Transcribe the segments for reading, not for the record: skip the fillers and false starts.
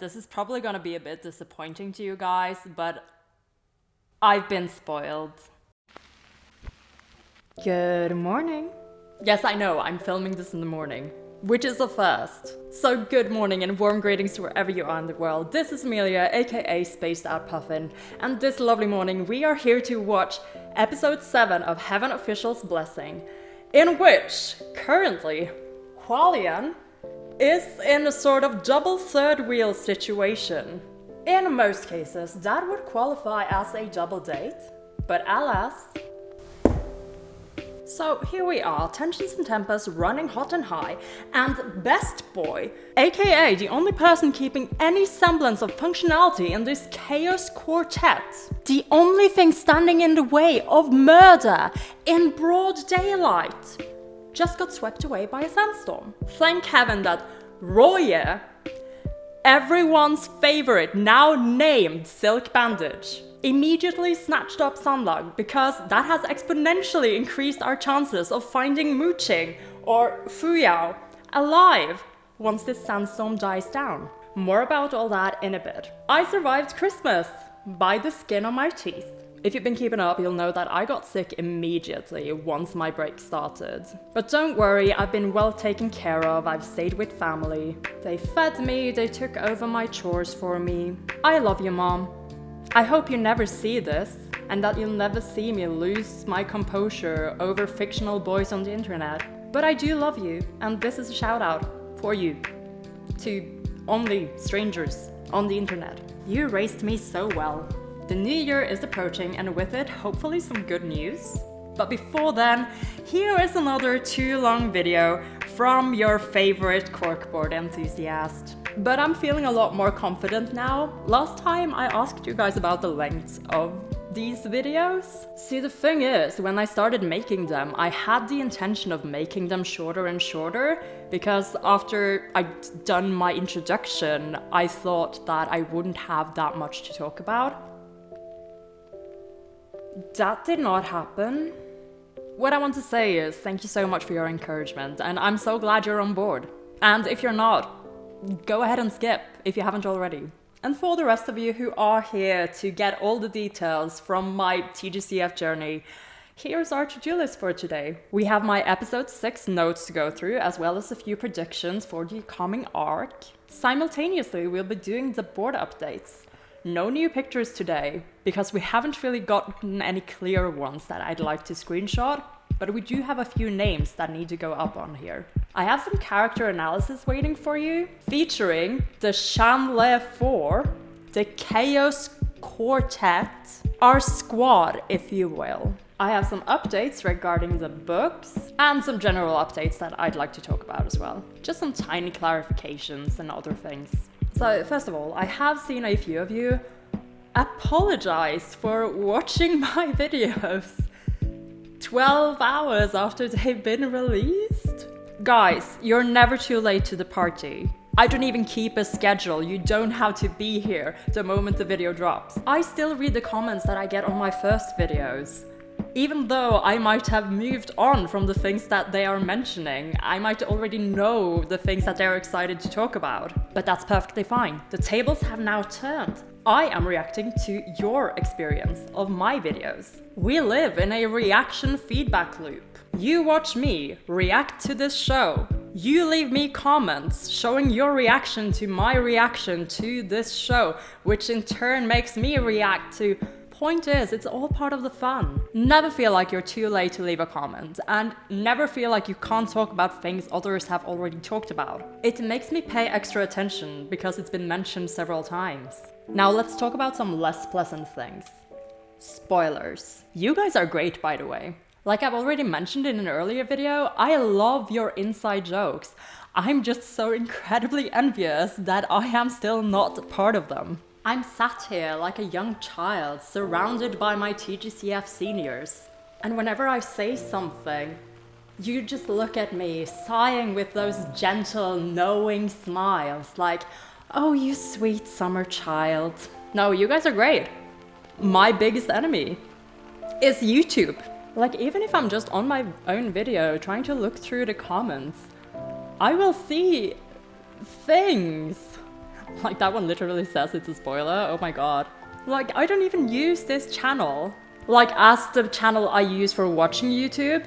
This is probably gonna be a bit disappointing to you guys, but I've been spoiled. Good morning. Yes, I know, I'm filming this in the morning, which is a first. So good morning and warm greetings to wherever you are in the world. This is Amelia, aka Spaced Out Puffin, and this lovely morning we are here to watch episode 7 of Heaven Official's Blessing, in which, currently, HuaLian is in a sort of double third wheel situation. In most cases, that would qualify as a double date, but alas. So here we are, tensions and tempers running hot and high, and Best Boy, aka the only person keeping any semblance of functionality in this chaos quartet, the only thing standing in the way of murder in broad daylight, just got swept away by a sandstorm. Thank heaven that RUOYE, everyone's favorite now named silk bandage, immediately snatched up Xianle, because that has exponentially increased our chances of finding Muqing or Fuyao alive once this sandstorm dies down. More about all that in a bit. I survived Christmas by the skin on my teeth. If you've been keeping up, you'll know that I got sick immediately once my break started. But don't worry, I've been well taken care of, I've stayed with family. They fed me, they took over my chores for me. I love you, Mom. I hope you never see this, and that you'll never see me lose my composure over fictional boys on the internet. But I do love you, and this is a shout out for you to only strangers on the internet. You raised me so well. The new year is approaching, and with it, hopefully some good news. But before then, here is another too-long video from your favorite corkboard enthusiast. But I'm feeling a lot more confident now. Last time I asked you guys about the length of these videos. See, the thing is, when I started making them, I had the intention of making them shorter and shorter, because after I'd done my introduction, I thought that I wouldn't have that much to talk about. That did not happen. What I want to say is thank you so much for your encouragement, and I'm so glad you're on board. And if you're not, go ahead and skip if you haven't already. And for the rest of you who are here to get all the details from my TGCF journey, here's our to-do list for today. We have my episode 6 notes to go through, as well as a few predictions for the coming arc. Simultaneously, we'll be doing the board updates. No new pictures today, because we haven't really gotten any clear ones that I'd like to screenshot, but we do have a few names that need to go up on here. I have some character analysis waiting for you, featuring the Xianle 4, the Chaos Quartet, our squad, if you will. I have some updates regarding the books, and some general updates that I'd like to talk about as well. Just some tiny clarifications and other things. So first of all, I have seen a few of you apologize for watching my videos 12 hours after they've been released. Guys, you're never too late to the party. I don't even keep a schedule. You don't have to be here the moment the video drops. I still read the comments that I get on my first videos. Even though I might have moved on from the things that they are mentioning, I might already know the things that they're excited to talk about. But that's perfectly fine. The tables have now turned. I am reacting to your experience of my videos. We live in a reaction feedback loop. You watch me react to this show. You leave me comments showing your reaction to my reaction to this show, which in turn makes me react to. Point is, it's all part of the fun. Never feel like you're too late to leave a comment, and never feel like you can't talk about things others have already talked about. It makes me pay extra attention because it's been mentioned several times. Now let's talk about some less pleasant things. Spoilers. You guys are great, by the way. Like I've already mentioned in an earlier video, I love your inside jokes. I'm just so incredibly envious that I am still not part of them. I'm sat here like a young child, surrounded by my TGCF seniors. And whenever I say something, you just look at me, sighing with those gentle, knowing smiles, like, oh, you sweet summer child. No, you guys are great. My biggest enemy is YouTube. Like, even if I'm just on my own video, trying to look through the comments, I will see things. Like, that one literally says it's a spoiler. Oh my god. Like, I don't even use this channel, like, as the channel I use for watching YouTube.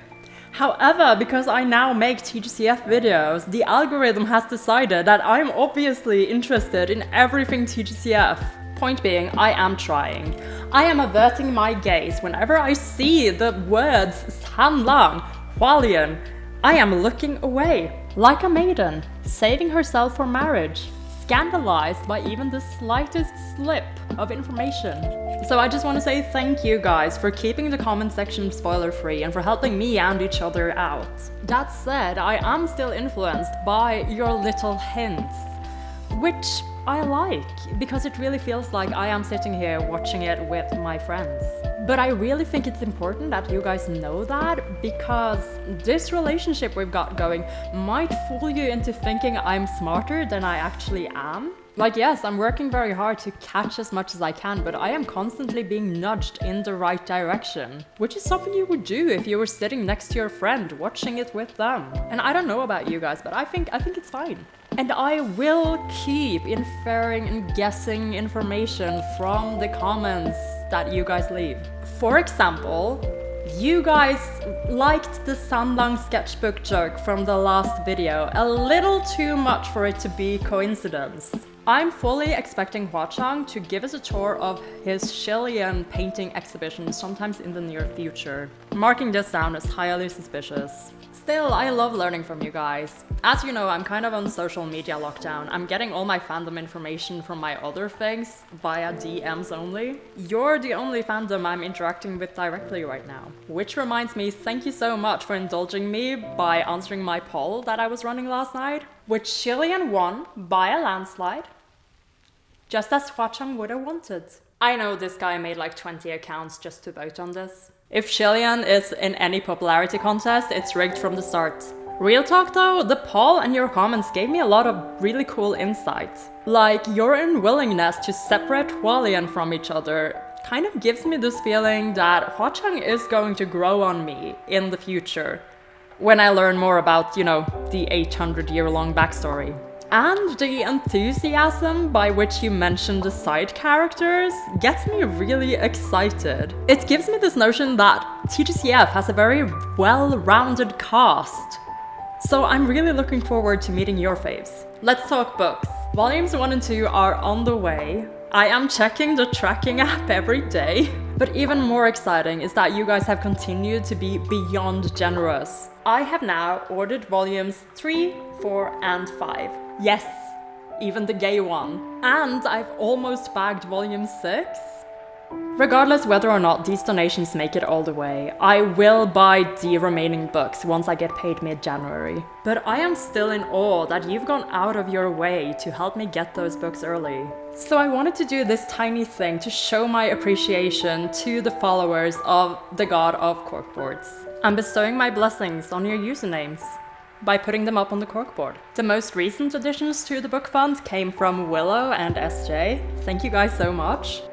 However, because I now make TGCF videos, the algorithm has decided that I'm obviously interested in everything TGCF. Point being, I am trying. I am averting my gaze whenever I see the words Xianle, HuaLian. I am looking away, like a maiden, saving herself for marriage, scandalized by even the slightest slip of information. So I just want to say thank you guys for keeping the comment section spoiler free and for helping me and each other out. That said, I am still influenced by your little hints, which I like, because it really feels like I am sitting here watching it with my friends. But I really think it's important that you guys know that, because this relationship we've got going might fool you into thinking I'm smarter than I actually am. Like, yes, I'm working very hard to catch as much as I can, but I am constantly being nudged in the right direction, which is something you would do if you were sitting next to your friend watching it with them. And I don't know about you guys, but I think it's fine. And I will keep inferring and guessing information from the comments that you guys leave. For example, you guys liked the Sanlang sketchbook joke from the last video a little too much for it to be coincidence. I'm fully expecting Hua Cheng to give us a tour of his Xie Lian painting exhibition sometimes in the near future. Marking this down as highly suspicious. Still, I love learning from you guys. As you know, I'm kind of on social media lockdown. I'm getting all my fandom information from my other things via DMs only. You're the only fandom I'm interacting with directly right now. Which reminds me, thank you so much for indulging me by answering my poll that I was running last night, which Xie Lian won by a landslide, just as Hua Cheng would have wanted. I know this guy made like 20 accounts just to vote on this. If Xie Lian is in any popularity contest, it's rigged from the start. Real talk though, the poll and your comments gave me a lot of really cool insights. Like, your unwillingness to separate HuaLian from each other kind of gives me this feeling that Hua Cheng is going to grow on me in the future, when I learn more about, you know, the 800-year-long backstory. And the enthusiasm by which you mention the side characters gets me really excited. It gives me this notion that TGCF has a very well-rounded cast. So I'm really looking forward to meeting your faves. Let's talk books. Volumes 1 and 2 are on the way. I am checking the tracking app every day. But even more exciting is that you guys have continued to be beyond generous. I have now ordered volumes 3, 4, and 5. Yes, even the gay one. And I've almost bagged volume 6. Regardless whether or not these donations make it all the way, I will buy the remaining books once I get paid mid-January. But I am still in awe that you've gone out of your way to help me get those books early. So I wanted to do this tiny thing to show my appreciation to the followers of the God of Corkboards. I'm bestowing my blessings on your usernames by putting them up on the corkboard. The most recent additions to the book fund came from Willow and SJ. Thank you guys so much.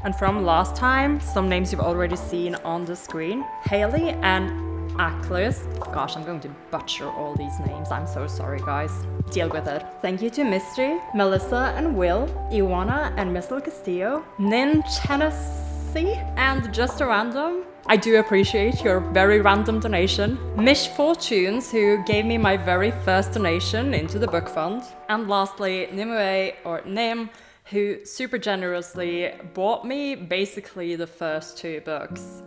And from last time, some names you've already seen on the screen. Haley and Aklis. Gosh, I'm going to butcher all these names. I'm so sorry, guys. Deal with it. Thank you to Mystery, Melissa and Will, Iwana and Missile Castillo, Nin Tennessee, and Just a Random. I do appreciate your very random donation. Mish Fortunes, who gave me my very first donation into the book fund. And lastly, Nimue, or Nim, who super generously bought me basically the first 2 books.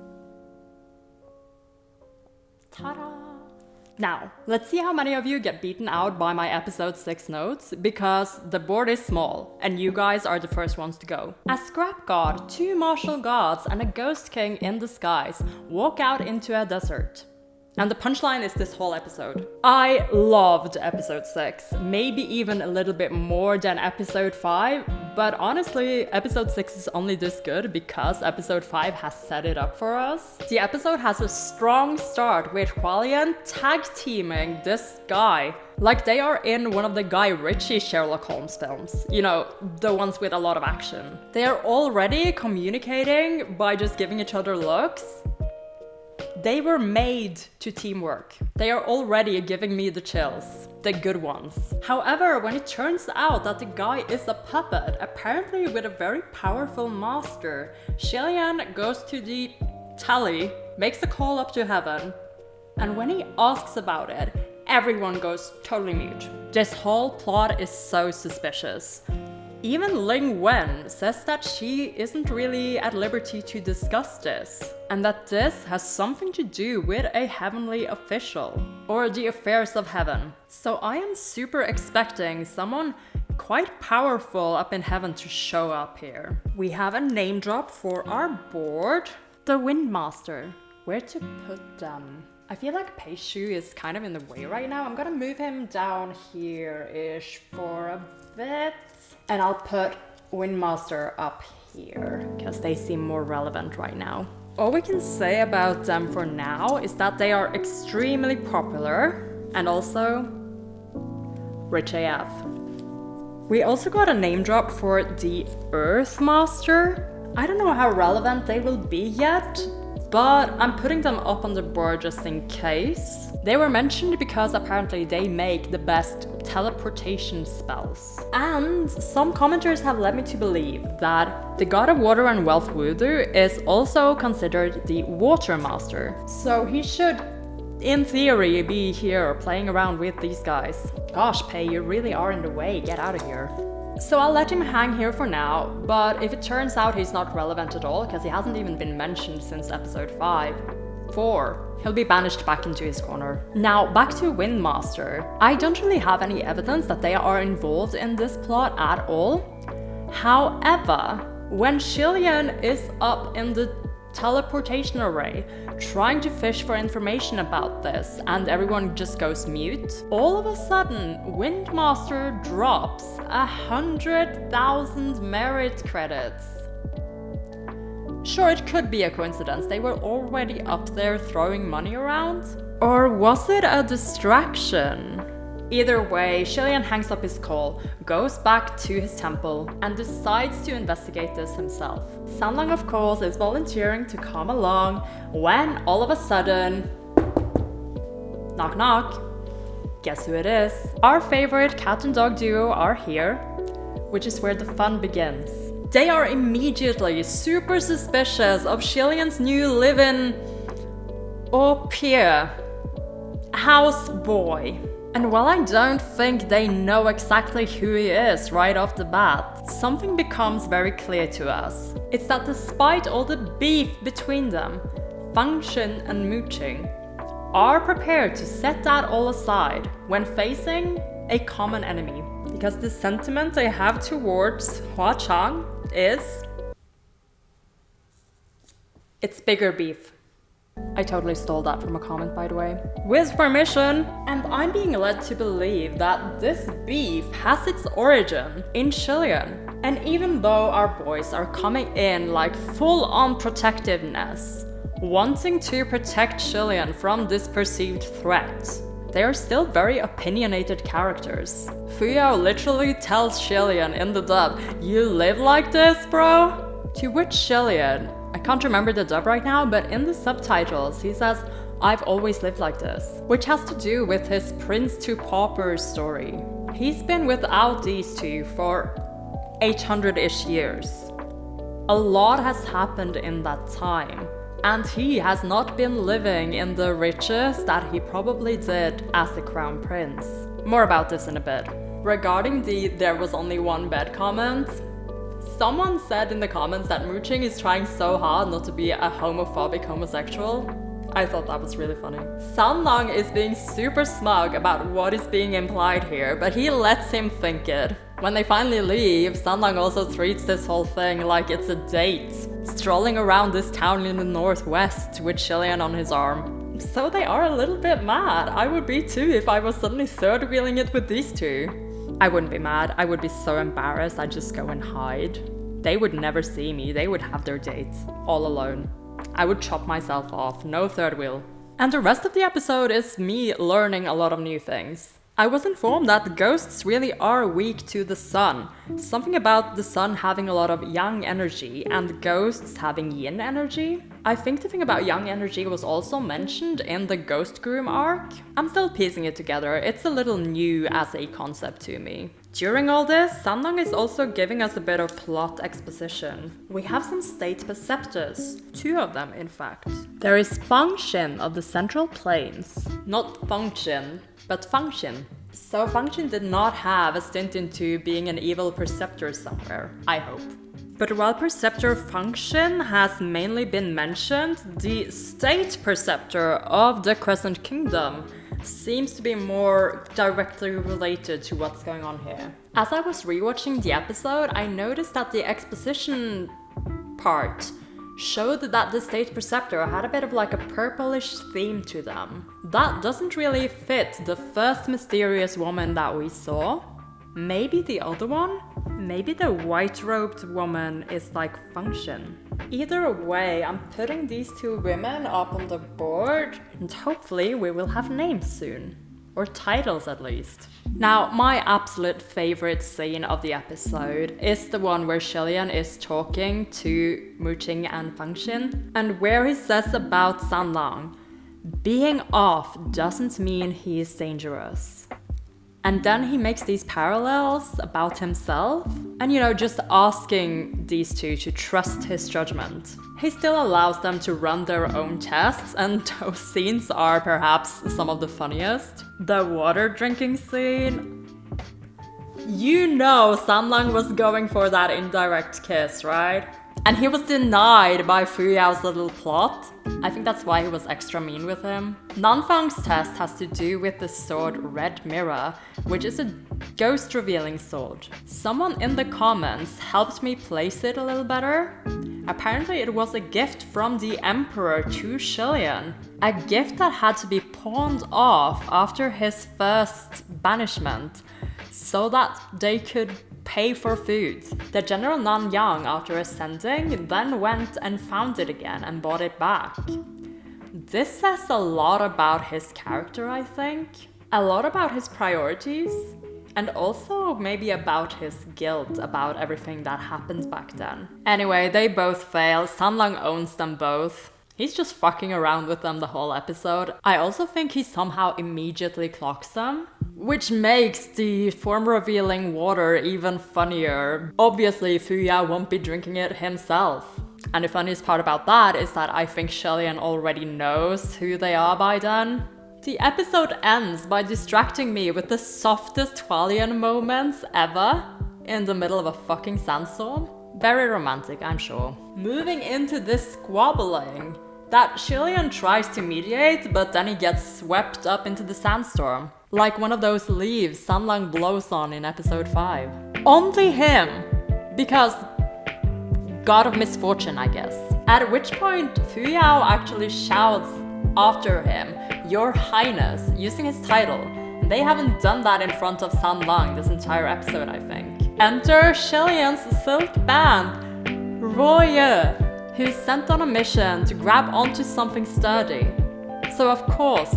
Ta-da! Now, let's see how many of you get beaten out by my episode 6 notes, because the board is small, and you guys are the first ones to go. A scrap god, 2 martial gods, and a ghost king in disguise walk out into a desert. And the punchline is this whole episode. I loved episode 6, maybe even a little bit more than episode 5, but honestly, episode 6 is only this good because episode 5 has set it up for us. The episode has a strong start with HuaLian tag teaming this guy, like they are in one of the Guy Ritchie Sherlock Holmes films. You know, the ones with a lot of action. They are already communicating by just giving each other looks. They were made to teamwork. They are already giving me the chills. The good ones. However, when it turns out that the guy is a puppet, apparently with a very powerful master, Xie Lian goes to the tally, makes a call up to heaven, and when he asks about it, everyone goes totally mute. This whole plot is so suspicious. Even Ling Wen says that she isn't really at liberty to discuss this, and that this has something to do with a heavenly official, or the affairs of heaven. So I am super expecting someone quite powerful up in heaven to show up here. We have a name drop for our board. The Windmaster. Where to put them? I feel like Pei Shu is kind of in the way right now. I'm gonna move him down here-ish for a bit. And I'll put Windmaster up here, because they seem more relevant right now. All we can say about them for now is that they are extremely popular, and also rich AF. We also got a name drop for the Earthmaster. I don't know how relevant they will be yet, but I'm putting them up on the board just in case. They were mentioned because apparently they make the best teleportation spells. And some commenters have led me to believe that the God of Water and Wealth Voodoo is also considered the Water Master. So he should, in theory, be here playing around with these guys. Gosh, Pei, you really are in the way. Get out of here. So I'll let him hang here for now, but if it turns out he's not relevant at all, because he hasn't even been mentioned since episode 4, he'll be banished back into his corner. Now, back to Windmaster. I don't really have any evidence that they are involved in this plot at all. However, when Xie Lian is up in the teleportation array, trying to fish for information about this, and everyone just goes mute, all of a sudden, Windmaster drops 100,000 merit credits. Sure, it could be a coincidence, they were already up there throwing money around. Or was it a distraction? Either way, Xie Lian hangs up his call, goes back to his temple, and decides to investigate this himself. Xianle, of course, is volunteering to come along when all of a sudden, knock knock, guess who it is? Our favorite cat and dog duo are here, which is where the fun begins. They are immediately super suspicious of Xie Lian's new live-in au pair, houseboy. And while I don't think they know exactly who he is right off the bat, something becomes very clear to us. It's that despite all the beef between them, Function and Mooching are prepared to set that all aside when facing a common enemy. Because the sentiment they have towards Hua Cheng is, it's bigger beef. I totally stole that from a comment, by the way. With permission! And I'm being led to believe that this beef has its origin in Xie Lian. And even though our boys are coming in like full-on protectiveness, wanting to protect Xie Lian from this perceived threat, they are still very opinionated characters. Fuyao literally tells Xie Lian in the dub, "You live like this, bro?" To which Xie Lian, I can't remember the dub right now, but in the subtitles he says, "I've always lived like this," which has to do with his Prince to Pauper story. He's been without these two for 800-ish years. A lot has happened in that time, and he has not been living in the riches that he probably did as the Crown Prince. More about this in a bit. Regarding the "there was only one bed" comment, someone said in the comments that Mooching is trying so hard not to be a homophobic homosexual. I thought that was really funny. Xianle is being super smug about what is being implied here, but he lets him think it. When they finally leave, Xianle also treats this whole thing like it's a date, strolling around this town in the northwest with Xie Lian on his arm. So they are a little bit mad. I would be too if I was suddenly third-wheeling it with these two. I wouldn't be mad, I would be so embarrassed I'd just go and hide. They would never see me, they would have their dates, all alone. I would chop myself off, no third wheel. And the rest of the episode is me learning a lot of new things. I was informed that the ghosts really are weak to the sun. Something about the sun having a lot of yang energy and the ghosts having yin energy. I think the thing about yang energy was also mentioned in the Ghost Groom arc. I'm still piecing it together, it's a little new as a concept to me. During all this, Xianle is also giving us a bit of plot exposition. We have some State Preceptors, 2 of them in fact. There is Function of the Central Plains. Not Function, but Function. So Function did not have a stint into being an evil preceptor somewhere, I hope. But while Preceptor Function has mainly been mentioned, the State Preceptor of the Crescent Kingdom seems to be more directly related to what's going on here. As I was rewatching the episode, I noticed that the exposition part showed that the State Preceptor had a bit of like a purplish theme to them. That doesn't really fit the first mysterious woman that we saw. Maybe the other one? Maybe the white-robed woman is like Function. Either way, I'm putting these 2 women up on the board, and hopefully we will have names soon. Or titles at least. Now, my absolute favorite scene of the episode is the one where Xie Lian is talking to Muqing and Function, and where he says about Xianle, being off doesn't mean he is dangerous. And then he makes these parallels about himself, and just asking these 2 to trust his judgment. He still allows them to run their own tests, and those scenes are perhaps some of the funniest. The water drinking scene. Xianle was going for that indirect kiss, right? And he was denied by Fu Yao's little plot. I think that's why he was extra mean with him. Nanfang's test has to do with the sword Red Mirror, which is a ghost revealing sword. Someone in the comments helped me place it a little better. Apparently it was a gift from the Emperor to Xie Lian. A gift that had to be pawned off after his first banishment, so that they could pay for food. The General Nanyang, after ascending, then went and found it again and bought it back. This says a lot about his character, I think. A lot about his priorities. And also maybe about his guilt about everything that happened back then. Anyway, they both fail. Xianle owns them both. He's just fucking around with them the whole episode. I also think he somehow immediately clocks them, which makes the form revealing water even funnier. Obviously, Fu Yao won't be drinking it himself. And the funniest part about that is that I think Xie Lian already knows who they are by then. The episode ends by distracting me with the softest HuaLian moments ever in the middle of a fucking sandstorm. Very romantic, I'm sure. Moving into this squabbling that Xie Lian tries to mediate, but then he gets swept up into the sandstorm. Like one of those leaves Xianle blows on in episode 5. Only him! Because God of Misfortune, I guess. At which point Fu Yao actually shouts after him, Your Highness, using his title. And they haven't done that in front of Xianle this entire episode, I think. Enter Xie Lian's silk band, RUOYE, who's sent on a mission to grab onto something sturdy. So of course,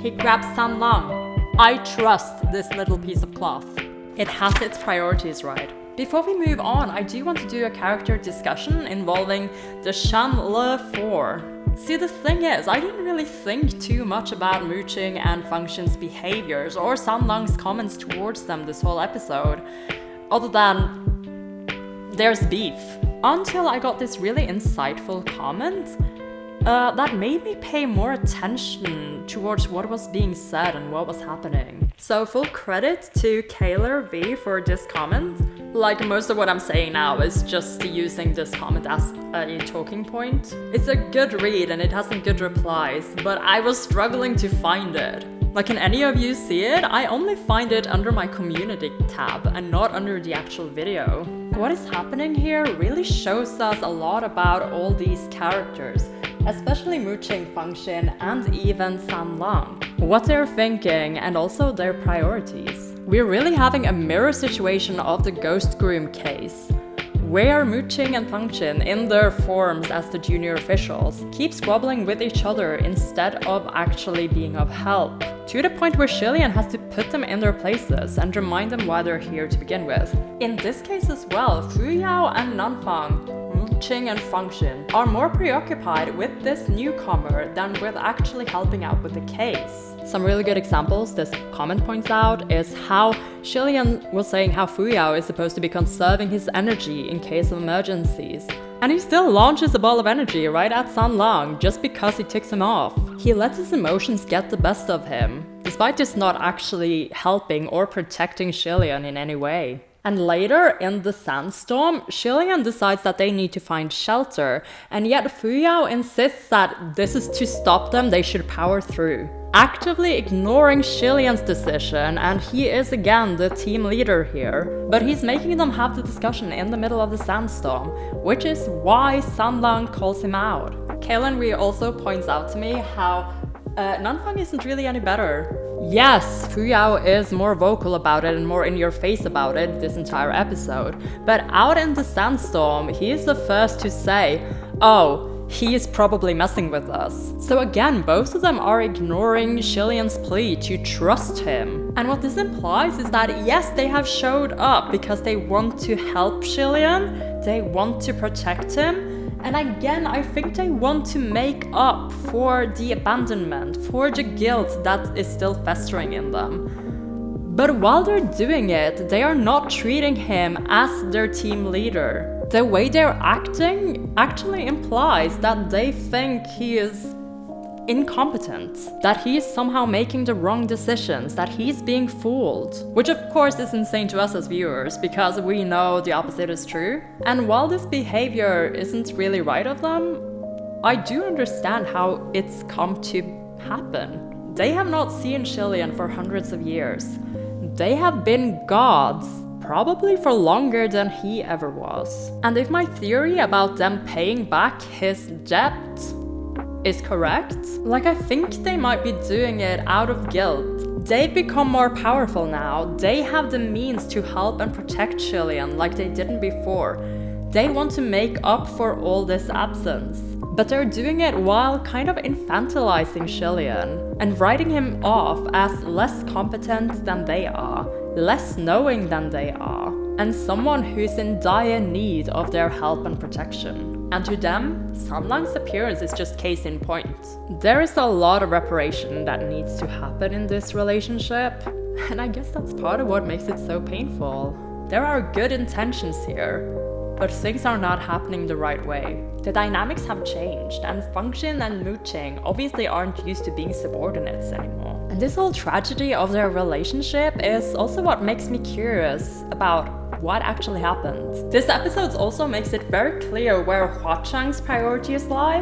he grabs Xianle. I trust this little piece of cloth. It has its priorities right. Before we move on, I do want to do a character discussion involving the Xianle 4. See, the thing is, I didn't really think too much about Muqing and Function's behaviors or Xianle's comments towards them this whole episode, other than there's beef. Until I got this really insightful comment that made me pay more attention towards what was being said and what was happening. So full credit to Kaylor V for this comment. Like most of what I'm saying now is just using this comment as a talking point. It's a good read and it has some good replies, but I was struggling to find it. Like, can any of you see it? I only find it under my community tab and not under the actual video. What is happening here really shows us a lot about all these characters, especially Muqing, Function, and even Xianle. What they're thinking and also their priorities. We're really having a mirror situation of the Ghost Groom case, where Muqing and Function, in their forms as the junior officials, keep squabbling with each other instead of actually being of help. to the point where Xie Lian has to put them in their places and remind them why they're here to begin with. In this case as well, Fu Yao and Nanfang, Mu Qing and Fang Xin are more preoccupied with this newcomer than with actually helping out with the case. Some really good examples this comment points out is how Xie Lian was saying how Fu Yao is supposed to be conserving his energy in case of emergencies. And he still launches a ball of energy right at San Lang just because he ticks him off. He lets his emotions get the best of him, despite just not actually helping or protecting Xie Lian in any way. And later, in the sandstorm, Xie Lian decides that they need to find shelter, and yet Fu Yao insists that this is to stop them, they should power through, actively ignoring Xie Lian's decision, and he is again the team leader here. But he's making them have the discussion in the middle of the sandstorm, which is why San Lang calls him out. Kaylin Rui also points out to me how Nanfang isn't really any better. Yes, Fu Yao is more vocal about it and more in your face about it this entire episode, but out in the sandstorm, he is the first to say, oh, he is probably messing with us. So again, both of them are ignoring Xie Lian's plea to trust him. And what this implies is that yes, they have showed up because they want to help Xie Lian, they want to protect him, and again, I think they want to make up for the abandonment, for the guilt that is still festering in them. But while they're doing it, they are not treating him as their team leader. The way they're acting actually implies that they think he is incompetent, that he is somehow making the wrong decisions, that he's being fooled. Which of course is insane to us as viewers, because we know the opposite is true. And while this behavior isn't really right of them, I do understand how it's come to happen. They have not seen Xie Lian for hundreds of years. They have been gods, probably for longer than he ever was. And if my theory about them paying back his debt is correct, like I think they might be doing it out of guilt. They've become more powerful now. They have the means to help and protect Xie Lian like they didn't before. They want to make up for all this absence. But they're doing it while kind of infantilizing Xie Lian and writing him off as less competent than they are, less knowing than they are, and someone who's in dire need of their help and protection. And to them, San Lang's appearance is just case in point. There is a lot of reparation that needs to happen in this relationship, and I guess that's part of what makes it so painful. There are good intentions here, but things are not happening the right way. The dynamics have changed, and Fang Xin and Mu Qing obviously aren't used to being subordinates anymore. And this whole tragedy of their relationship is also what makes me curious about what actually happened. This episode also makes it very clear where Hua Cheng's priorities lie.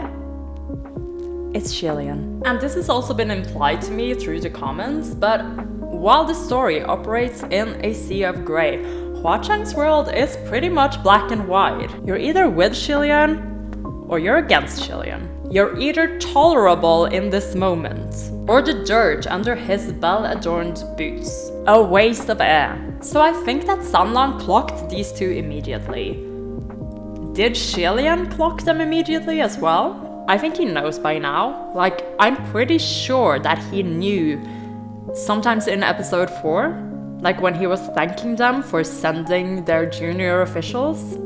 It's Xie Lian. And this has also been implied to me through the comments, but while the story operates in a sea of grey, Hua Cheng's world is pretty much black and white. You're either with Xie Lian or you're against Xie Lian. You're either tolerable in this moment or the dirt under his well-adorned boots. A waste of air. So I think that San Lang clocked these two immediately. Did Xie Lian clock them immediately as well? I think he knows by now. Like, I'm pretty sure that he knew sometimes in episode 4, like when he was thanking them for sending their junior officials.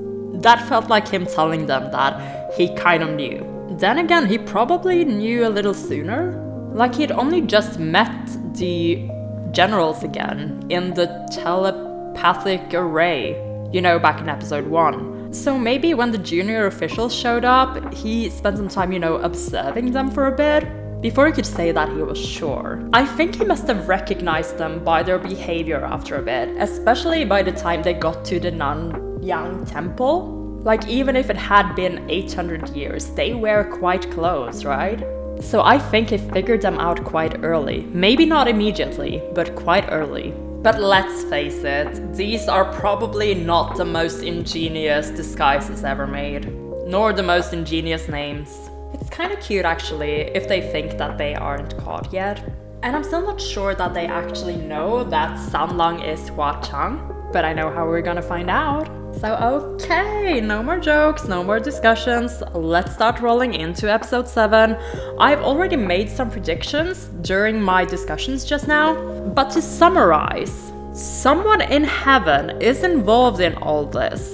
That felt like him telling them that he kind of knew. Then again, he probably knew a little sooner. Like he'd only just met the generals again in the telepathic array, you know, back in episode 1. So maybe when the junior officials showed up, he spent some time, you know, observing them for a bit before he could say that he was sure. I think he must have recognized them by their behavior after a bit, especially by the time they got to the Nanyang temple. Like, even if it had been 800 years, they were quite close, right? So I think he figured them out quite early. Maybe not immediately, but quite early. But let's face it, these are probably not the most ingenious disguises ever made, nor the most ingenious names. It's kind of cute actually, if they think that they aren't caught yet. And I'm still not sure that they actually know that San Lang is Hua Cheng, but I know how we're gonna find out. So okay, no more jokes, no more discussions, let's start rolling into episode 7. I've already made some predictions during my discussions just now, but to summarize, someone in heaven is involved in all this.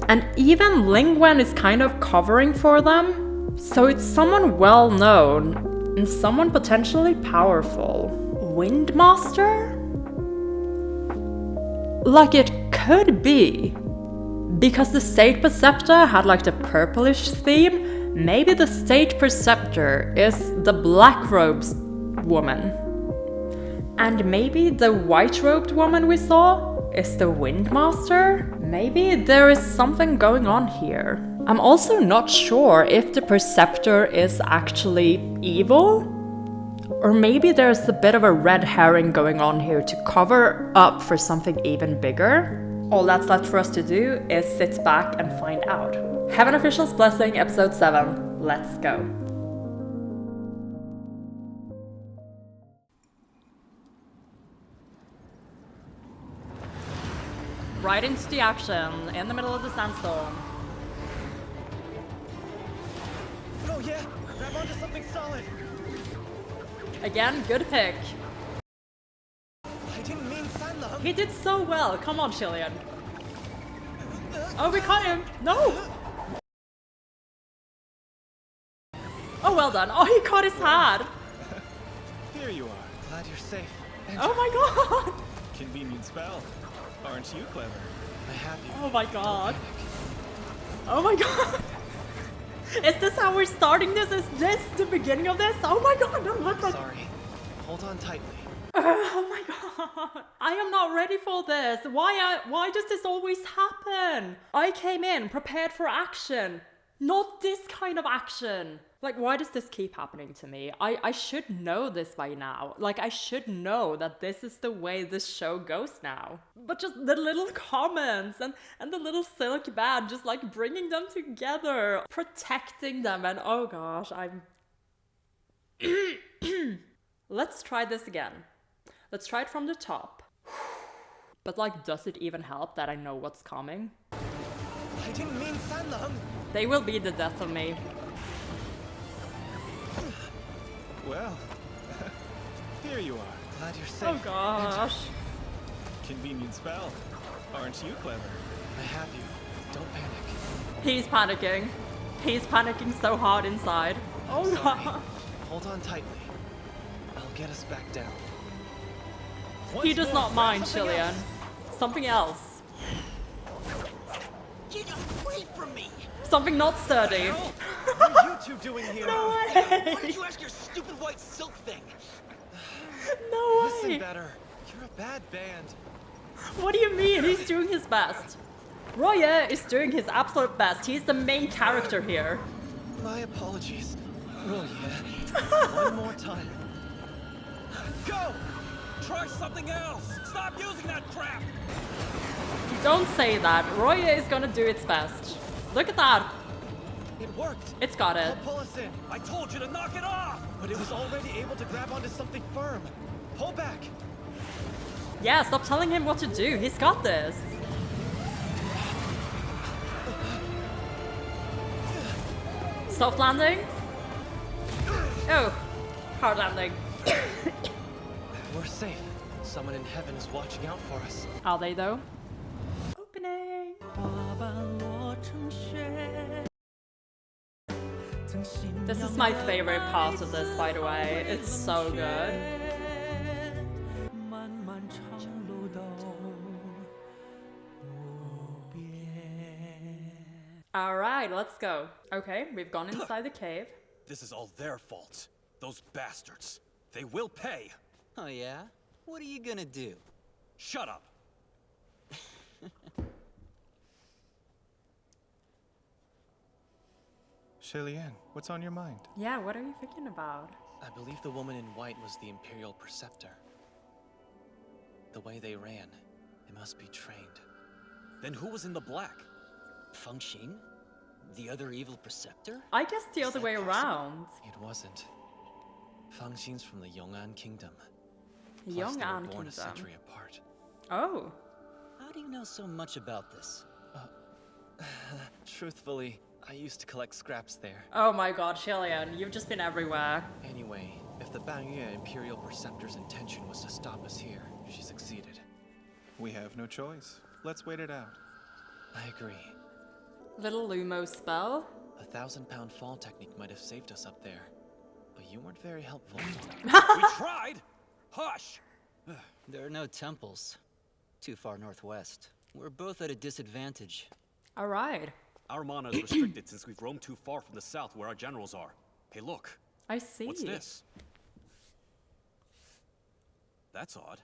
And even Lingwen is kind of covering for them, so it's someone well known and someone potentially powerful. Windmaster? Like it could be. Because the State Preceptor had like the purplish theme, maybe the State Preceptor is the black robed woman. And maybe the white robed woman we saw is the Windmaster? Maybe there is something going on here. I'm also not sure if the Preceptor is actually evil. Or maybe there's a bit of a red herring going on here to cover up for something even bigger. All that's left for us to do is sit back and find out. Heaven Official's Blessing, episode 7. Let's go. Right into the action, in the middle of the sandstorm. Oh yeah, grab onto something solid. Again, good pick. I didn't mean Xianle. He did so well. Come on, Xie Lian. Oh, we caught him. No. Oh, well done. Oh, he caught his hat. Here you are. Glad you're safe. Oh my god. Convenient spell. Aren't you clever? I have you. Oh my god. Oh my god. Is this how we're starting this? Is this the beginning of this? Oh my god. No, what the... Sorry. Hold on tightly. Oh my god. I am not ready for this. Why does this always happen? I came in prepared for action. Not this kind of action. Like, why does this keep happening to me? I should know this by now. Like, I should know that this is the way this show goes now. But just the little comments and the little silk band, just like bringing them together, protecting them, and oh gosh, I'm... Let's try this again. Let's try it from the top. But like, does it even help that I know what's coming? I didn't mean Xianle. They will be the death of me. Well, here you are. Glad you're safe. Oh gosh. Convenient spell. Aren't you clever? I have you. Don't panic. He's panicking. He's panicking so hard inside. Oh Sorry. god. Hold on tightly. I'll get us back down. He does not mind, Xie Lian. Something else. Get away from me! Something not sturdy. What are you two doing here? No Why way! did you ask your stupid white silk thing? No Listen way! better. You're a bad band. What do you mean? He's doing his best. RUOYE is doing his absolute best. He's the main character here. My apologies. Oh yeah. One more time. Go! Try something else! Stop using that crap! Don't say that. RUOYE is gonna do its best. Look at that. It worked. It's got it. Help pull us in. I told you to knock it off! But it was already able to grab onto something firm. Pull back. Yeah, stop telling him what to do. He's got this. Soft landing. Oh, hard landing. We're safe. Someone in heaven is watching out for us. Are they though? Opening. This is my favorite part of this, by the way. It's so good. Alright, let's go. Okay, we've gone inside the cave. This is all their fault. Those bastards. They will pay. Oh yeah? What are you gonna do? Shut up. Xie Lian, what's on your mind? Yeah, what are you thinking about? I believe the woman in white was the Imperial Preceptor. The way they ran, they must be trained. Then who was in the black? Feng Xing? The other evil preceptor? I guess the other that way possible? around. It wasn't. Feng Xing's from the Yong'an Kingdom. Plus, they were Yong'an born a Kingdom. century apart. Oh. How do you know so much about this? Truthfully, I used to collect scraps there. Oh my god, Xie Lian, you've just been everywhere. Anyway, if the Bangyue Imperial Preceptor's intention was to stop us here, she succeeded. We have no choice. Let's wait it out. I agree. Little Lumo spell? A 1,000-pound fall technique might have saved us up there, but you weren't very helpful. We tried! Hush! There are no temples. Too far northwest. We're both at a disadvantage. Alright. Our mana is restricted since we've roamed too far from the south where our generals are. Hey, look. I see. What's this? That's odd.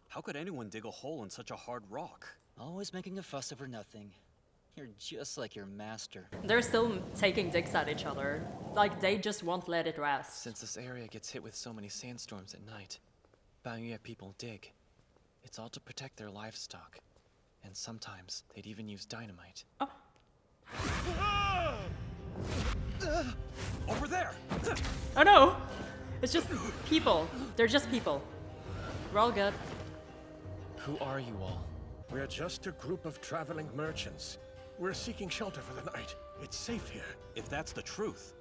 How could anyone dig a hole in such a hard rock? Always making a fuss over nothing. You're just like your master. They're still taking digs at each other. Like, they just won't let it rest. Since this area gets hit with so many sandstorms at night, Bangyue people dig. It's all to protect their livestock. And sometimes they'd even use dynamite. Oh. Over there! Oh no! It's just people. They're just people. We're all good. Who are you all? We're just a group of traveling merchants. We're seeking shelter for the night. It's safe here. If that's the truth,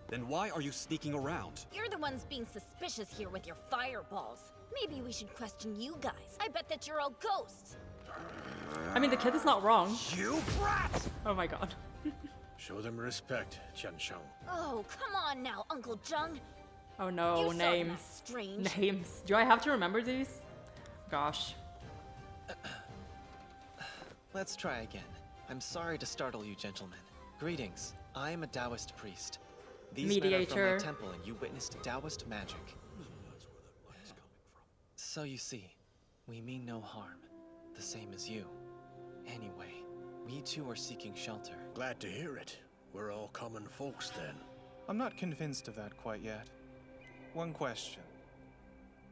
then why are you sneaking around? You're the ones being suspicious here with your fireballs. Maybe we should question you guys. I bet that you're all ghosts. I mean, the kid is not wrong. You brat! Oh my god. Show them respect, Qiansheng. Oh, come on now, Uncle Zheng. Oh no, You saw names. that strange. Names. Do I have to remember these? Gosh. Let's try again. I'm sorry to startle you, gentlemen. Greetings. I am a Taoist priest. These men are from Mediator. my temple, and you witnessed Taoist magic. So you see, we mean no harm. The same as you. Anyway, we too are seeking shelter. Glad to hear it. We're all common folks then. I'm not convinced of that quite yet. One question.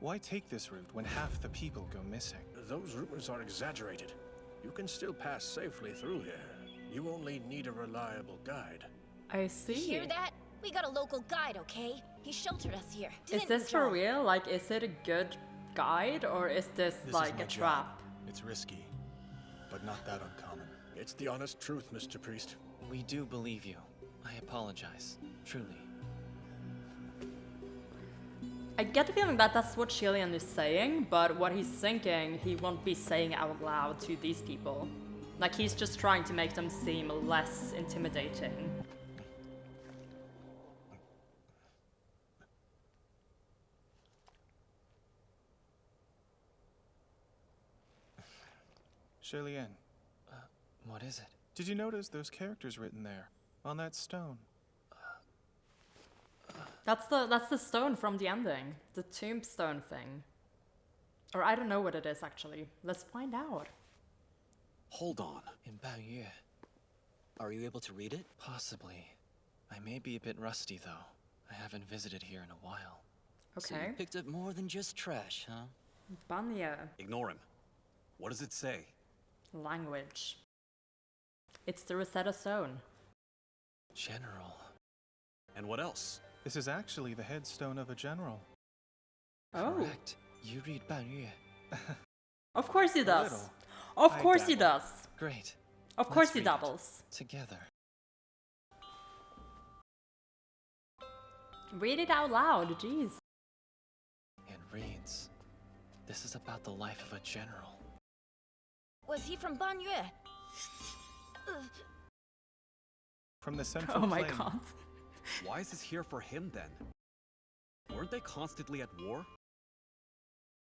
Why take this route when half the people go missing? Those rumors are exaggerated. You can still pass safely through here. You only need a reliable guide. I see. Hear that? We got a local guide, okay? He sheltered us here. Is Didn't this we, for John? real? Like, is it a good guide or is this like a trap? It's risky, but not that uncommon. It's the honest truth, Mr. Priest. We do believe you. I apologize. Truly. I get the feeling that that's what Xie Lian is saying, but what he's thinking, he won't be saying out loud to these people. Like, he's just trying to make them seem less intimidating. Xie Lian, What is it? did you notice those characters written there? On that stone? That's the stone from the ending. The tombstone thing. Or I don't know what it is, actually. Let's find out. Hold on. In Bangyue. Are you able to read it? Possibly. I may be a bit rusty, though. I haven't visited here in a while. So Okay. you picked up more than just trash, huh? Banya. Ignore him. What does it say? Language. It's the Rosetta Stone. General. And what else? This is actually the headstone of a general. Oh. Correct. You read Bangyue. Of course he does. little. Of I course he dabble. does. Great. Of Let's course he read it. doubles. Together. Read it out loud, jeez. It reads, this is about the life of a general. Was he from Banyue? From the central Oh my plain. god. Why is this here for him then? Weren't they constantly at war?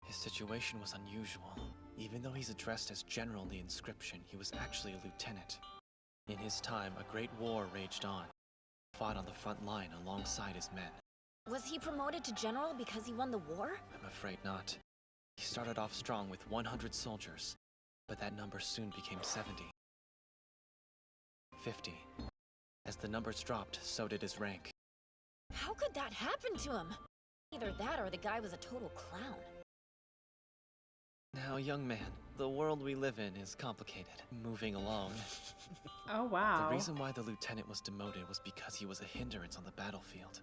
His situation was unusual. Even though he's addressed as general in the inscription, he was actually a lieutenant. In his time, a great war raged on. He fought on the front line alongside his men. Was he promoted to general because he won the war? I'm afraid not. He started off strong with 100 soldiers, but that number soon became 70. 50. As the numbers dropped, so did his rank. How could that happen to him? Either that or the guy was a total clown. Now, young man, the world we live in is complicated. Moving along. Oh wow. The reason why the lieutenant was demoted was because he was a hindrance on the battlefield.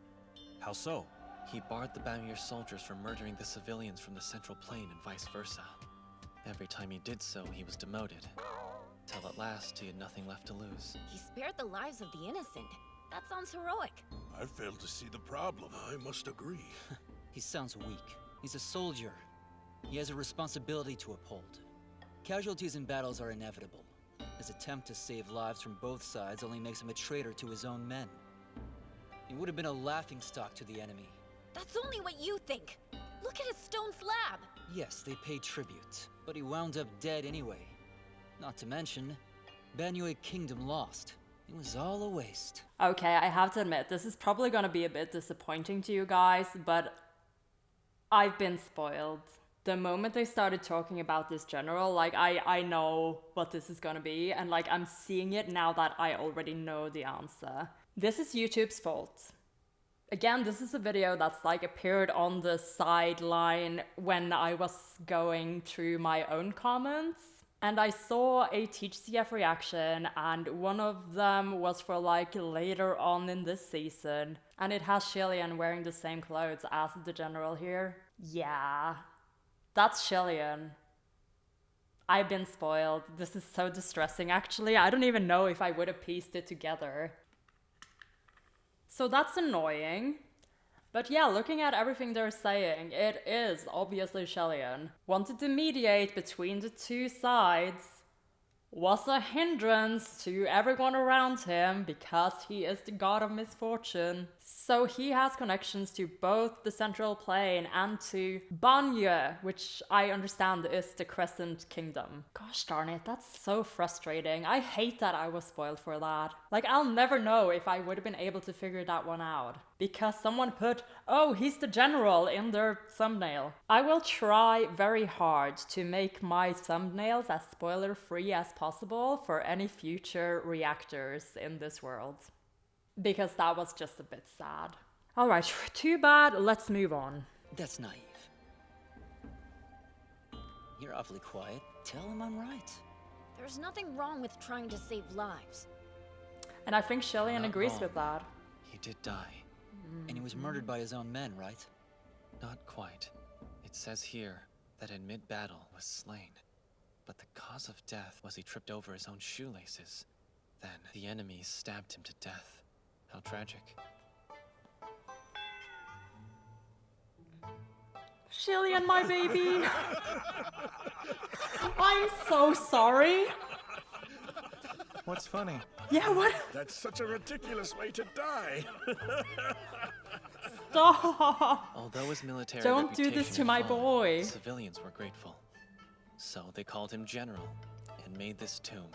How so? He barred the Bangyue soldiers from murdering the civilians from the central plain and vice versa. Every time he did so, he was demoted. till at last he had nothing left to lose. He spared the lives of the innocent. That sounds heroic. I fail to see the problem, I must agree. He sounds weak. He's a soldier. He has a responsibility to uphold. Casualties in battles are inevitable. His attempt to save lives from both sides only makes him a traitor to his own men. He would have been a laughingstock to the enemy. That's only what you think. Look at his stone slab. Yes, they paid tribute, but he wound up dead anyway. Not to mention, Banyue Kingdom lost. It was all a waste. Okay, I have to admit, this is probably gonna be a bit disappointing to you guys, but I've been spoiled. The moment they started talking about this general, like, I know what this is gonna be, and like, I'm seeing it now that I already know the answer. This is YouTube's fault. Again, this is a video that's like appeared on the sideline when I was going through my own comments. And I saw a TGCF reaction, and one of them was for like later on in this season. And it has Xie Lian wearing the same clothes as the general here. Yeah, that's Xie Lian. I've been spoiled. This is so distressing actually. I don't even know if I would have pieced it together. So that's annoying. But yeah, looking at everything they're saying, it is obviously Xie Lian. Wanted to mediate between the two sides, was a hindrance to everyone around him because he is the god of misfortune. So he has connections to both the Central Plain and to Banyue, which I understand is the Crescent Kingdom. Gosh darn it, that's so frustrating. I hate that I was spoiled for that. Like, I'll never know if I would have been able to figure that one out, because someone put, "Oh, he's the general," in their thumbnail. I will try very hard to make my thumbnails as spoiler-free as possible for any future reactors in this world, because that was just a bit sad. Alright, too bad, let's move on. That's naive. You're awfully quiet. Tell him I'm right. There's nothing wrong with trying to save lives. And I think Xie Lian Not agrees wrong. with that. He did die. And he was murdered by his own men, right? Not quite. It says here that in mid-battle was slain. But the cause of death was he tripped over his own shoelaces. Then the enemy stabbed him to death. How tragic. Xie Lian, my baby! I'm so sorry! What's funny? Yeah, what? That's such a ridiculous way to die. Stop! Although his military Don't do this reputation to my had fallen, boy. civilians were grateful. So they called him General and made this tomb.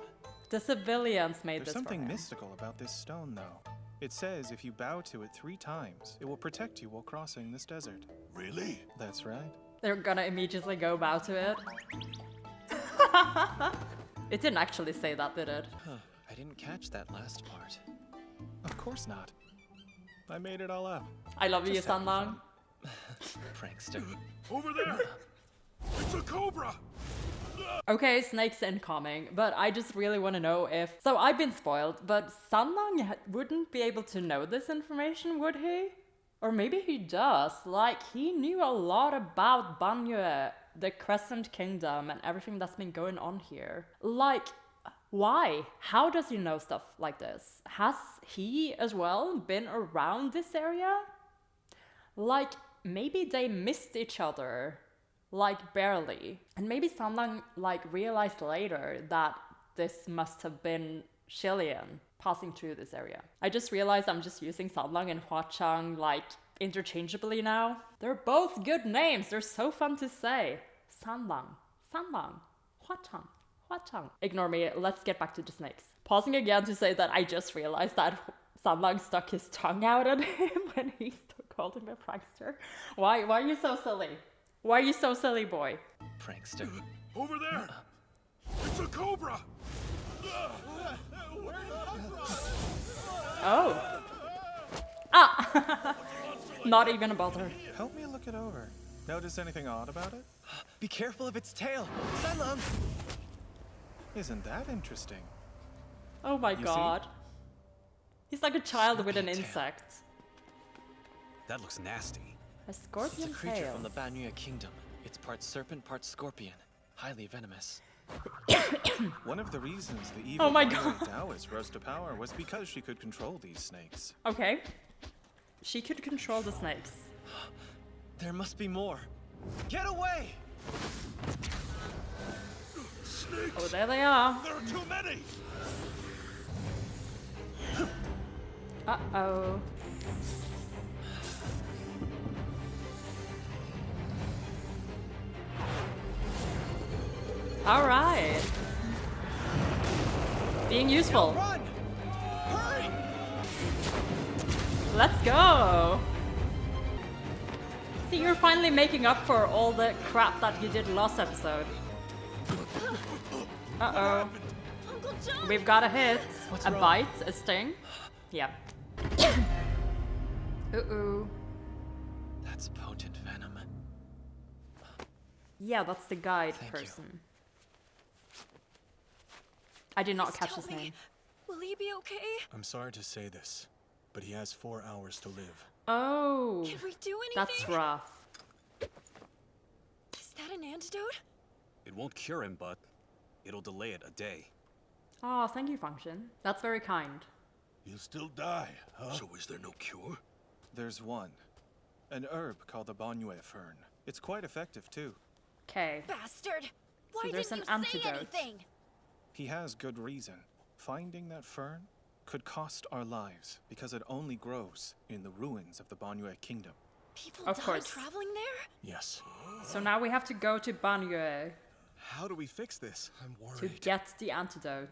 The civilians made There's this something for him. mystical about this stone, though. It says if you bow to it 3 times, it will protect you while crossing this desert. Really? That's right. They're gonna immediately go bow to it. It didn't actually say that, did it? Huh, I didn't catch that last part. Of course not. I made it all up. I love you, Just having Sanlang. Prankster. Over there! It's a cobra! Okay, snakes incoming, but I just really want to know if... So I've been spoiled, but Sanlang wouldn't be able to know this information, would he? Or maybe he does. Like, he knew a lot about Banyue, the Crescent Kingdom, and everything that's been going on here. Like, why? How does he know stuff like this? Has he as well been around this area? Like, maybe they missed each other. Like, barely. And maybe Sanlang, like, realized later that this must have been Xie Lian passing through this area. I just realized I'm just using Sanlang and Hua Cheng, like, interchangeably now. They're both good names. They're so fun to say. Sanlang, Hua Cheng, Hua Cheng. Ignore me. Let's get back to the snakes. Pausing again to say that I just realized that Sanlang stuck his tongue out at him when he called him a prankster. Why are you so silly? Why are you so silly, boy? Prankster. Over there! It's a cobra! Oh. Ah! Not even a bother. Help me look it over. Notice anything odd about it? Be careful of its tail! Sanlam! Isn't that interesting? Oh my see? god. He's like a child with an Scorpion tail. insect. That looks nasty. A It's scorpion a creature tail. from the Banyue Kingdom. It's part serpent, part scorpion. Highly venomous. One of the reasons the evil Oh my Banyu God. Taoist rose to power was because she could control these snakes. Okay. She could control the snakes. There must be more. Get away! Snakes! Oh, there they are. There are too many! Uh-oh. All right. Being useful. Run! Hurry! Let's go. See, you're finally making up for all the crap that you did last episode. Uh-oh. Uncle John! We've got a hit. What's a wrong? bite, a sting. Yeah. Uh-oh. That's potent venom. Yeah, that's the guide Thank you. person. I did not Please catch tell his me, name. Will he be okay? I'm sorry to say this, but he has 4 hours to live. Oh, Can we do anything? that's rough. Is that an antidote? It won't cure him, but it'll delay it a day. Oh, thank you, Function. That's very kind. He'll still die, huh? So is there no cure? There's one. An herb called the Banyu fern. It's quite effective too. Okay. Bastard! Why there's didn't an you say antidote. anything? He has good reason. Finding that fern could cost our lives because it only grows in the ruins of the Banyu Kingdom. People Of died course. traveling there? Yes. So now we have to go to Banyu How do we fix this? I'm to worried. get the antidote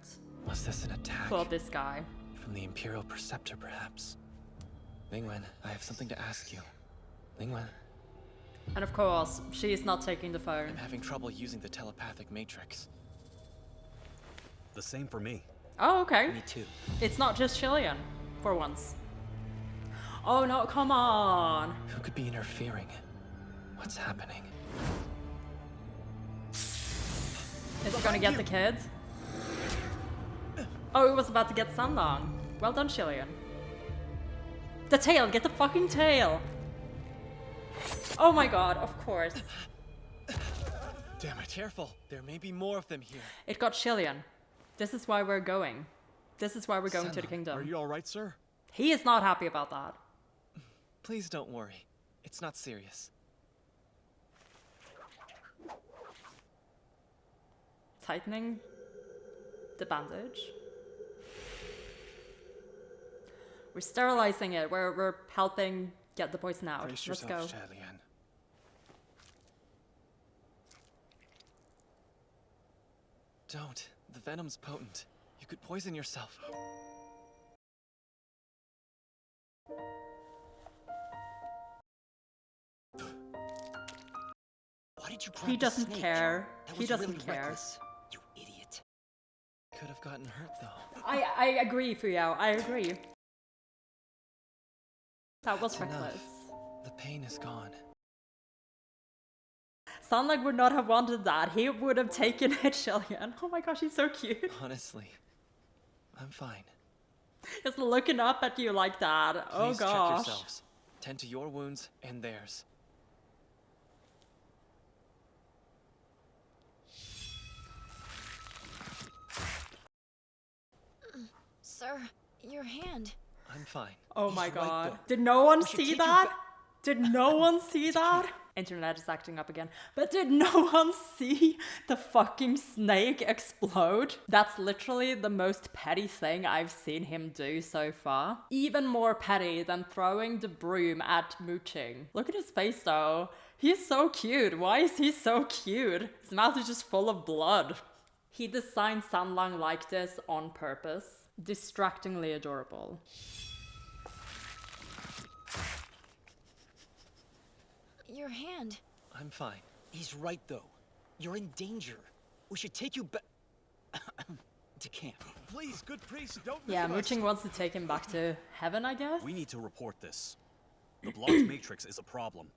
Was this an attack? for this guy. From the Imperial Preceptor, perhaps? Lingwen, I have something to ask you. Lingwen, And of course, she is not taking the phone. I'm having trouble using the telepathic matrix. The same for me. Oh, okay. Me too. It's not just Xie Lian, for once. Oh no, come on. Who could be interfering? What's happening? Is it gonna get the kid? Oh, it was about to get Sandong. Well done, Xie Lian. The tail, get the fucking tail. Oh my god, of course. Damn it. Careful, there may be more of them here. It got Xie Lian. This is why we're going. This is why we're going to the Sandong, kingdom. Are you all right, sir? He is not happy about that. Please don't worry. It's not serious. Tightening the bandage. We're sterilizing it. We're helping get the poison out. Brace Let's yourself, go. Xie Lian. Don't. The venom's potent. You could poison yourself. Why did you grab He the doesn't snake? care. That He was doesn't really care. reckless. You idiot. Could have gotten hurt, though. I agree, Fuyao. I agree. That was Enough. reckless. The pain is gone. Xianle would not have wanted that. He would have taken it, Xie Lian. Oh my gosh, he's so cute. Honestly, I'm fine. Just looking up at you like that. Oh Please check gosh. yourselves. Tend to your wounds and theirs. Sir, your hand. I'm fine. Oh my He's right, god. though. Did no one We should see take you that? Did no one see that? Internet is acting up again. But did no one see the fucking snake explode? That's literally the most petty thing I've seen him do so far. Even more petty than throwing the broom at Mooching. Look at his face though. He's so cute. Why is he so cute? His mouth is just full of blood. He designed Sandlang like this on purpose. Distractingly adorable. Your hand. I'm fine. He's right, though. You're in danger. We should take you back to camp. Please, good priest, don't Yeah, leave us. Mooching wants to take him back to heaven, I guess? We need to report this. The blocked matrix is a problem.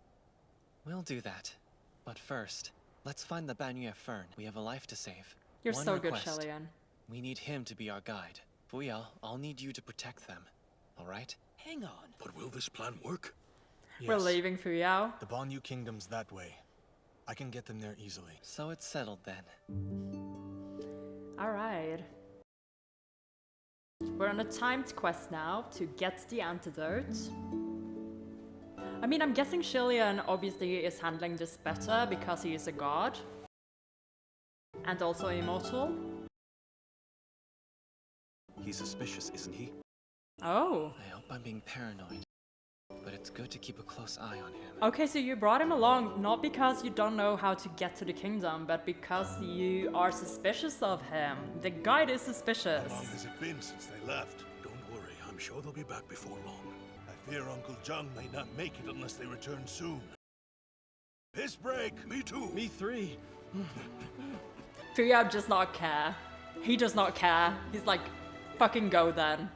We'll do that. But first, let's find the Banyu fern. We have a life to save. You're One so request. good, Xie Lian. We need him to be our guide. Fuyao, I'll need you to protect them. Alright? Hang on. But will this plan work? We're leaving Fuyao. The Banyu Kingdom's that way. I can get them there easily. So it's settled then. Alright. We're on a timed quest now to get the antidote. I mean, I'm guessing Xie Lian obviously is handling this better because he is a god. And also immortal. He's suspicious, isn't he? Oh. I hope I'm being paranoid, but it's good to keep a close eye on him. Okay, so you brought him along not because you don't know how to get to the kingdom, but because you are suspicious of him. The guide is suspicious. How long has it been since they left? Don't worry, I'm sure they'll be back before long. I fear Uncle Zhang may not make it unless they return soon. Piss break! Me too! Me three! Fuya does not care. He does not care. He's like, fucking go then.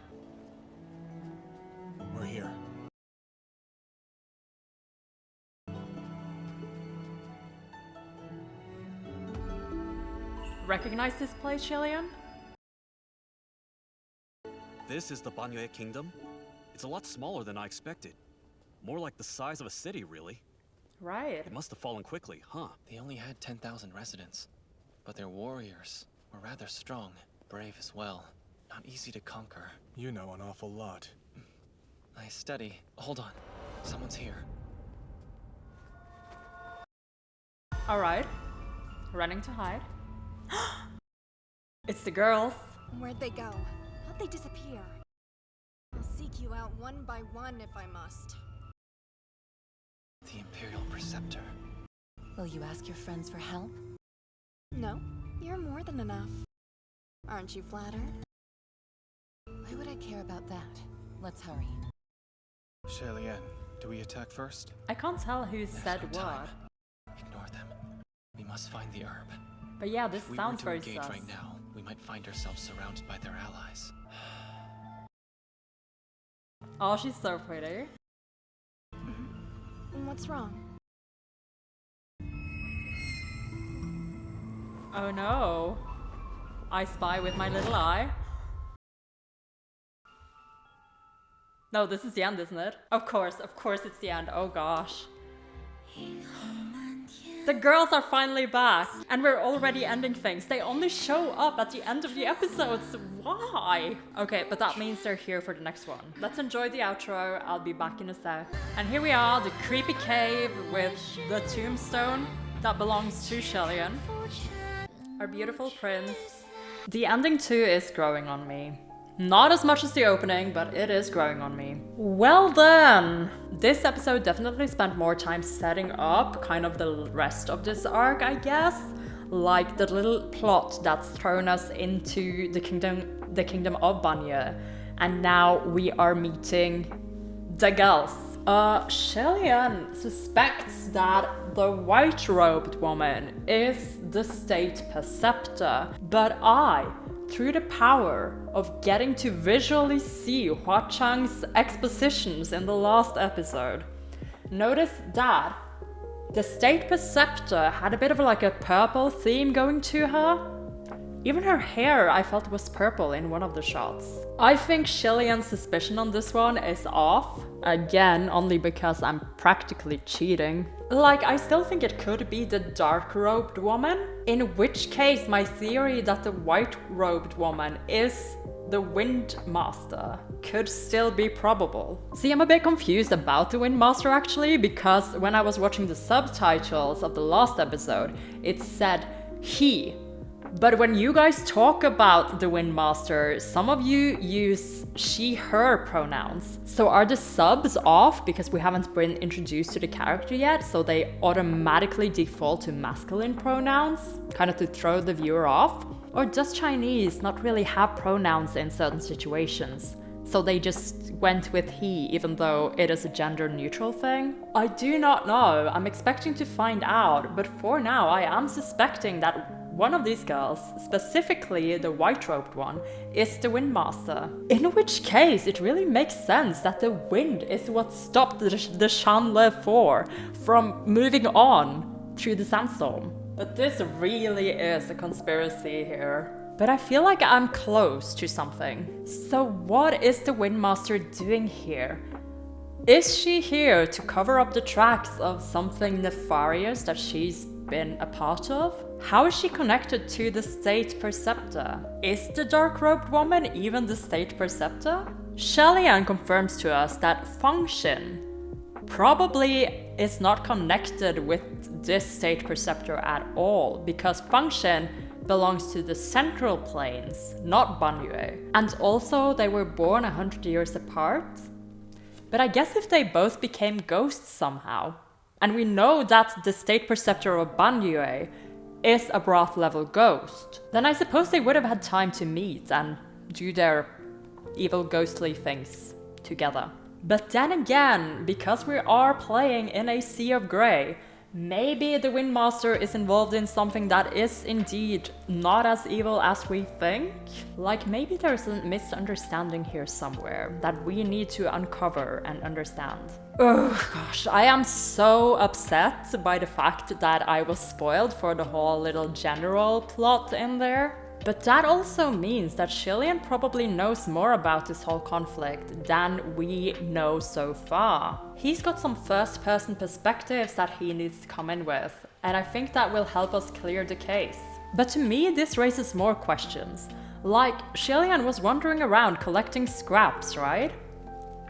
We're here. Recognize this place, Xie Lian? This is the Banyue Kingdom? It's a lot smaller than I expected. More like the size of a city, really. Right. It must have fallen quickly, huh? They only had 10,000 residents, but their warriors were rather strong, brave as well. Not easy to conquer. You know an awful lot. I study. Hold on. Someone's here. Alright. Running to hide. It's the girls. Where'd they go? How'd they disappear? I'll seek you out one by one if I must. The Imperial Preceptor. Will you ask your friends for help? No, you're more than enough. Aren't you flattered? Why would I care about that? Let's hurry. Xie Lian, do we attack first? I can't tell who said no what. time. Ignore them. We must find the herb. But yeah, this If we sounds were very to engage sus. right now, we might find ourselves surrounded by their allies. Oh, she's so pretty. What's wrong? Oh no. I spy with my little eye. No, this is the end, isn't it? Of course it's the end. Oh gosh. The girls are finally back, and we're already ending things. They only show up at the end of the episodes. Why? Okay, but that means they're here for the next one. Let's enjoy the outro. I'll be back in a sec. And here we are, the creepy cave with the tombstone that belongs to Xie Lian. Our beautiful prince. The ending too is growing on me. Not as much as the opening, but it is growing on me. Well then, this episode definitely spent more time setting up kind of the rest of this arc, I guess. Like the little plot that's thrown us into the kingdom of Banyue. And now we are meeting the girls. Xie Lian suspects that the white-robed woman is the State Preceptor, but I, through the power of getting to visually see Hua Cheng's expositions in the last episode, notice that the State Preceptor had a bit of like a purple theme going to her. Even her hair I felt was purple in one of the shots. I think Xie Lian's suspicion on this one is off. Again, only because I'm practically cheating. Like, I still think it could be the dark-robed woman, in which case my theory that the white-robed woman is the Wind Master could still be probable. See, I'm a bit confused about the Wind Master actually, because when I was watching the subtitles of the last episode, it said he. But when you guys talk about the Wind Master, some of you use she, her pronouns. So are the subs off because we haven't been introduced to the character yet, so they automatically default to masculine pronouns, kind of to throw the viewer off? Or does Chinese not really have pronouns in certain situations, so they just went with he even though it is a gender neutral thing? I do not know. I'm expecting to find out, but for now I am suspecting that one of these girls, specifically the white-robed one, is the Wind Master. In which case, it really makes sense that the wind is what stopped the Xianle 4 from moving on through the sandstorm. But this really is a conspiracy here. But I feel like I'm close to something. So what is the Wind Master doing here? Is she here to cover up the tracks of something nefarious that she's been a part of? How is she connected to the State Preceptor? Is the dark-robed woman even the State Preceptor? Xie Lian confirms to us that function probably is not connected with this State Preceptor at all, because function belongs to the Central Plains, not Banyue. And also they were born 100 years apart. But I guess if they both became ghosts somehow, and we know that the State Preceptor of Banyue is a broth level ghost, then I suppose they would have had time to meet and do their evil ghostly things together. But then again, because we are playing in a sea of grey, maybe the Windmaster is involved in something that is indeed not as evil as we think. Like maybe there's a misunderstanding here somewhere that we need to uncover and understand. Oh gosh, I am so upset by the fact that I was spoiled for the whole little general plot in there. But that also means that Xie Lian probably knows more about this whole conflict than we know so far. He's got some first-person perspectives that he needs to come in with, and I think that will help us clear the case. But to me, this raises more questions. Like, Xie Lian was wandering around collecting scraps, right?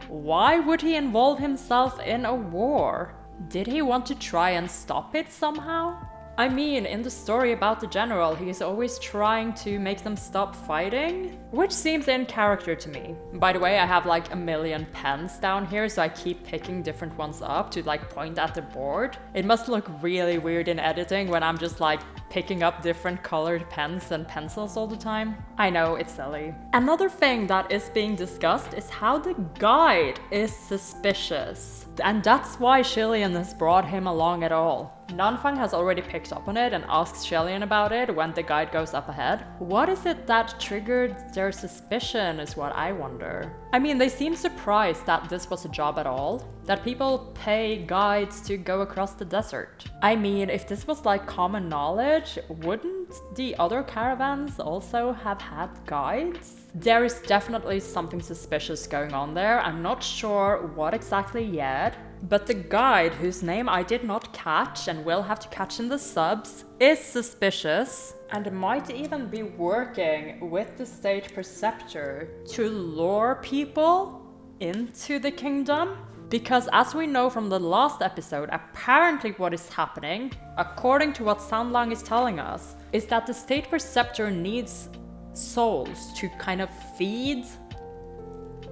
Why would he involve himself in a war? Did he want to try and stop it somehow? I mean, in the story about the general, he is always trying to make them stop fighting, which seems in character to me. By the way, I have like a million pens down here, so I keep picking different ones up to like point at the board. It must look really weird in editing when I'm just like picking up different colored pens and pencils all the time. I know, it's silly. Another thing that is being discussed is how the guide is suspicious. And that's why Xie Lian has brought him along at all. Nanfang has already picked up on it and asks Xie Lian about it when the guide goes up ahead. What is it that triggered their suspicion is what I wonder. I mean, they seem surprised that this was a job at all, that people pay guides to go across the desert. I mean, if this was like common knowledge, wouldn't the other caravans also have had guides? There is definitely something suspicious going on there. I'm not sure what exactly yet, but the guide, whose name I did not catch and will have to catch in the subs, is suspicious and might even be working with the State Preceptor to lure people into the kingdom. Because as we know from the last episode, apparently what is happening, according to what Sanlang is telling us, is that the State Preceptor needs souls to kind of feed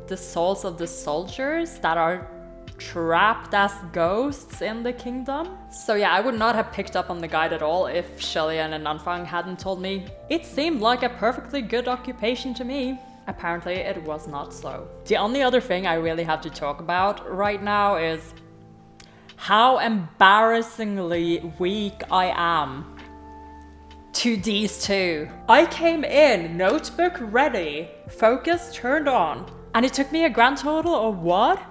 the souls of the soldiers that are trapped as ghosts in the kingdom. So yeah, I would not have picked up on the guide at all if Xie Lian and Nanfang hadn't told me. It seemed like a perfectly good occupation to me. Apparently it was not so. The only other thing I really have to talk about right now is how embarrassingly weak I am to these two. I came in, notebook ready, focus turned on, and it took me a grand total of what?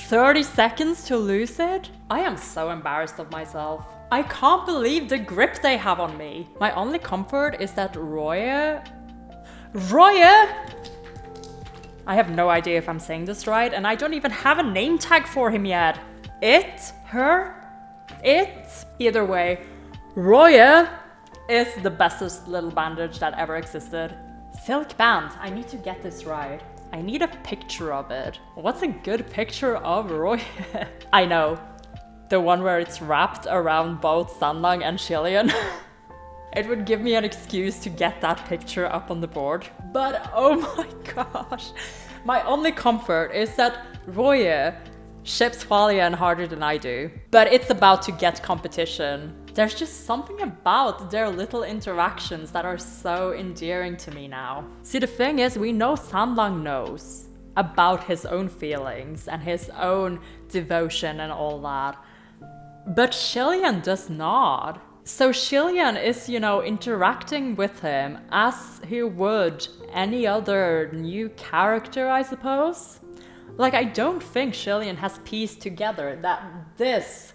30 seconds to lose it? I am so embarrassed of myself. I can't believe the grip they have on me. My only comfort is that RUOYE? I have no idea if I'm saying this right, and I don't even have a name tag for him yet. It? Her? It? Either way, RUOYE is the bestest little bandage that ever existed. Silk band, I need to get this right. I need a picture of it. What's a good picture of RUOYE? I know, the one where it's wrapped around both Sanlang and Xie Lian. It would give me an excuse to get that picture up on the board. But oh my gosh, my only comfort is that RUOYE ships HuaLian harder than I do. But it's about to get competition. There's just something about their little interactions that are so endearing to me now. See, the thing is, we know Sanlang knows about his own feelings and his own devotion and all that. But Xie Lian does not. So Xie Lian is, you know, interacting with him as he would any other new character, I suppose. Like, I don't think Xie Lian has pieced together that this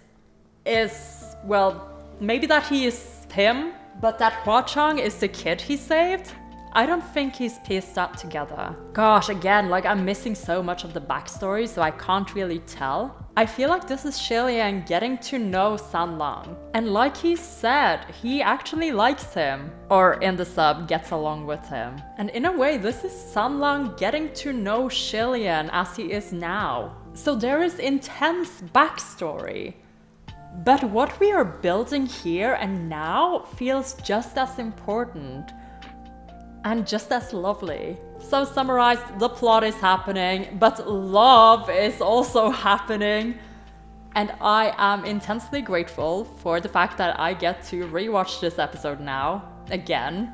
is, well, maybe that he is him, but that Hua Cheng is the kid he saved? I don't think he's pieced that together. Gosh, again, like I'm missing so much of the backstory, so I can't really tell. I feel like this is Xie Lian getting to know Xianle. And like he said, he actually likes him. Or in the sub, gets along with him. And in a way, this is Xianle getting to know Xie Lian as he is now. So there is intense backstory. But what we are building here and now feels just as important. And just as lovely. So summarized, the plot is happening, but love is also happening. And I am intensely grateful for the fact that I get to rewatch this episode now, again,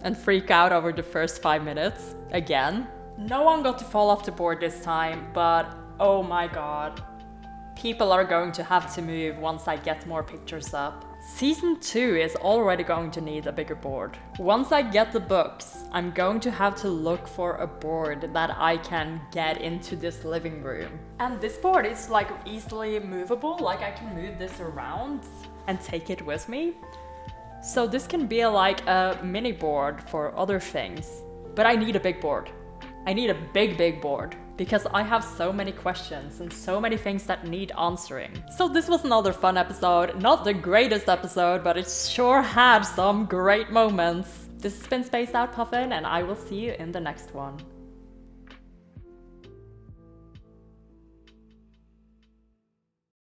and freak out over the first 5 minutes, again. No one got to fall off the board this time, but oh my god. People are going to have to move once I get more pictures up. Season 2 is already going to need a bigger board. Once I get the books, I'm going to have to look for a board that I can get into this living room. And this board is like easily movable, like I can move this around and take it with me. So this can be like a mini board for other things. But I need a big board. I need a big board. Because I have so many questions and so many things that need answering. So this was another fun episode. Not the greatest episode, but it sure had some great moments. This has been Spaced Out Puffin, and I will see you in the next one.